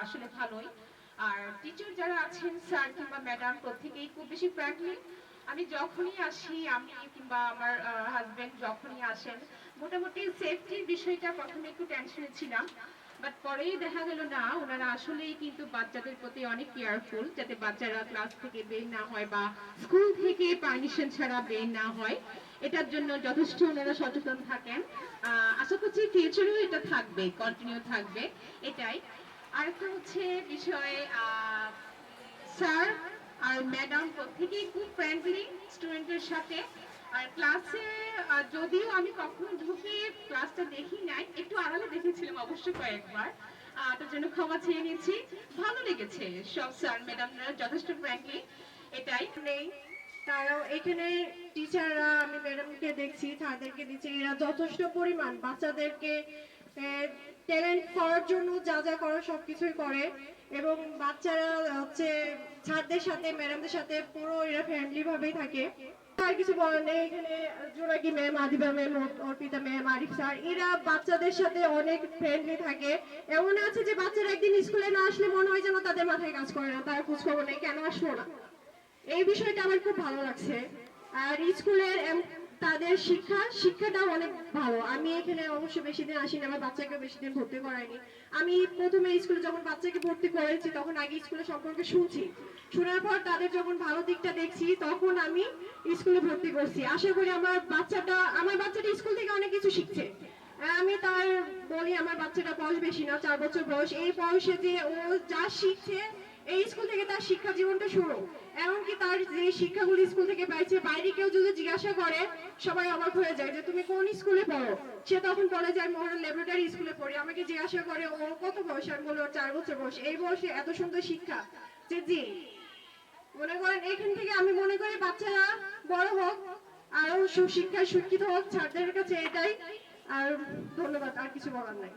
আসলে ভালোই। আর টিচার যারা আছেন স্যার কিংবা ম্যাডাম প্রত্যেকেই খুব বেশি ফ্র্যাঙ্কলি। আমি যখনই আসি, আমি কিংবা আমার হাজবেন্ড যখনই আসেন, মোটামুটি সেফটির বিষয়টা প্রথমে একটু টেনশনে ছিলাম, বাট পরেই দেখা গেল না, ওনারা আসলেই কিন্তু বাচ্চাদের প্রতি অনেক কেয়ারফুল, যাতে বাচ্চারা ক্লাস থেকে বের না হয় বা স্কুল থেকে পারমিশন ছাড়া বের না হয়, এটার জন্য যথেষ্ট ওনারা সচেতন থাকেন। আশা করছি ফিউচারেও এটা থাকবে, কন্টিনিউ থাকবে, এটাই। আরেকটা হচ্ছে বিষয়, স্যার আর ম্যাডাম প্রত্যেকেই খুব ফ্রেন্ডলি স্টুডেন্টের সাথে। আর ক্লাসে যদিও আমি কখনো ঢুকে ক্লাসটা দেখি নাই, একটু আড়ালে দেখেছিলাম অবশ্য কয়েকবার, তার জন্য ক্ষমা চেয়ে নিচ্ছি। ভালো লেগেছে, সব স্যার ম্যাডামরা যথেষ্ট ফ্রেন্ডলি, এটাই। নেই, তারাও এখানে টিচাররা, আমি ম্যাডামকে দেখছি, তাদেরকে দিচ্ছে, এরা যথেষ্ট পরিমাণ বাচ্চাদেরকে ট্যালেন্ট করার জন্য যা যা করার সবকিছুই করে। এবং বাচ্চারা হচ্ছে স্যারদের সাথে ম্যাডামদের সাথে পুরো এরা ফ্রেন্ডলি ভাবেই থাকে। আর কিছু বলার নেই। এখানে জোনাকি ma'am, Adiba ma'am, Arpita ma'am, Arif sir, এরা বাচ্চাদের সাথে অনেক ফ্রেন্ডলি থাকে। এমন আছে যে বাচ্চারা একদিন স্কুলে না আসলে মনে হয় যেন তাদের মাথায় কাজ করে না, তারা খোঁজ খবর নেই কেন আসলো না। এই বিষয়টা আমার খুব ভালো লাগছে। আর স্কুলের তাদের শিক্ষাটাও অনেক ভালো। আমি এখানে অবশ্য বেশি দিন আসিনি, আমার বাচ্চাকে বেশি দিন ভর্তি করাইনি। আমি প্রথমে স্কুলে যখন বাচ্চাকে ভর্তি করেছি তখন আগে স্কুলের সম্পর্কে শুনছি, শোনার পর তাদের যখন ভালো দিকটা দেখছি তখন আমি স্কুলে ভর্তি করছি। আশা করি আমার বাচ্চাটা স্কুল থেকে অনেক কিছু শিখছে। আমি তার বলি আমার বাচ্চাটা বয়স বেশি না, 4 বছর বয়স। এই বয়সে যে ও যা শিখছে, এই স্কুল থেকে তার শিক্ষা জীবনটা শুরু। এমনকি তার যে শিক্ষাগুলো স্কুল থেকে পাইছে, বাইরে কেউ যদি জিজ্ঞাসা করে সবাই অবাক হয়ে যায় যে তুমি কোন স্কুলে পড়ো। সে তখন বলে যে আমি মহারান ল্যাবরেটরি স্কুলে পড়ি। আমাকে জিজ্ঞাসা করে ও কত বয়স, আমি বলি ওর 4 বছর বয়স। এই বয়সে এত সুন্দর শিক্ষা, যে জি মনে করেন এখান থেকে আমি মনে করি বাচ্চারা বড় হোক, আরো সুশিক্ষায় শিক্ষিত হোক, ছাত্রদের কাছে এটাই। আর ধন্যবাদ, আর কিছু বলার নাই।